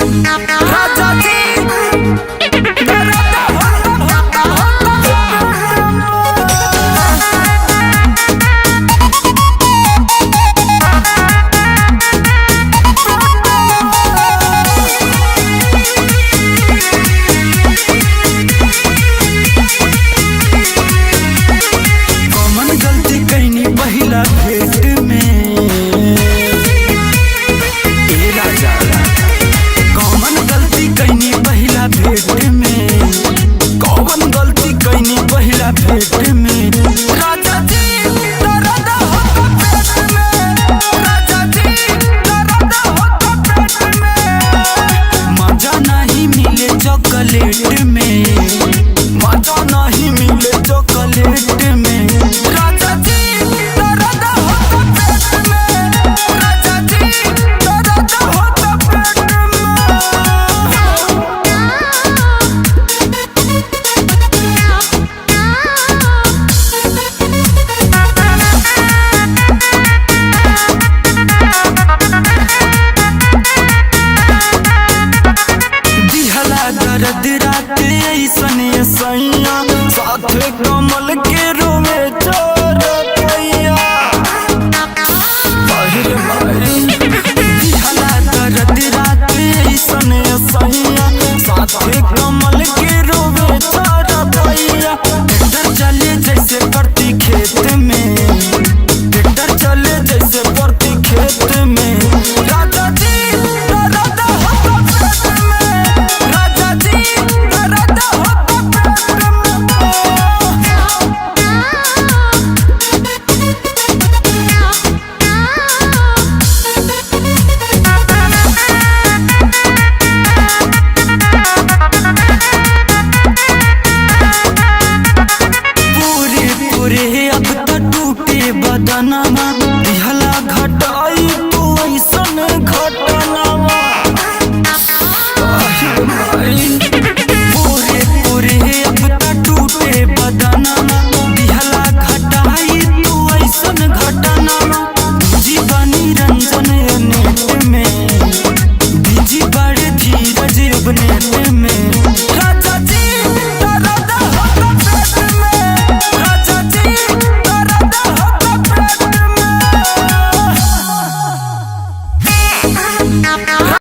राजा जी भेंट में राजा कौन गलती कैनी पहिला भेंट में, कौन गलती कैनी पहिला भेंट में। राजा जी दर्द होता पेट में, राजा जी दर्द होता पेट में। मजा नहीं मिले चॉकलेट में, मजा नहीं मिले चॉकलेट में। राजा जी दर्द रात ऐसने सैया साथे कमल के रोवे चोर पैया। दर्द रात ऐसने सैया साथे कमल के रोवे चोर पैया। ट्रैक्टर चले जैसे परती खेत में, ट्रैक्टर चले जैसे परती खेत में। राजा जी दर्द होता पेट में, राजा जी दर्द होता पेट में। पूरे पूरे अब तो टूटे बदनमा,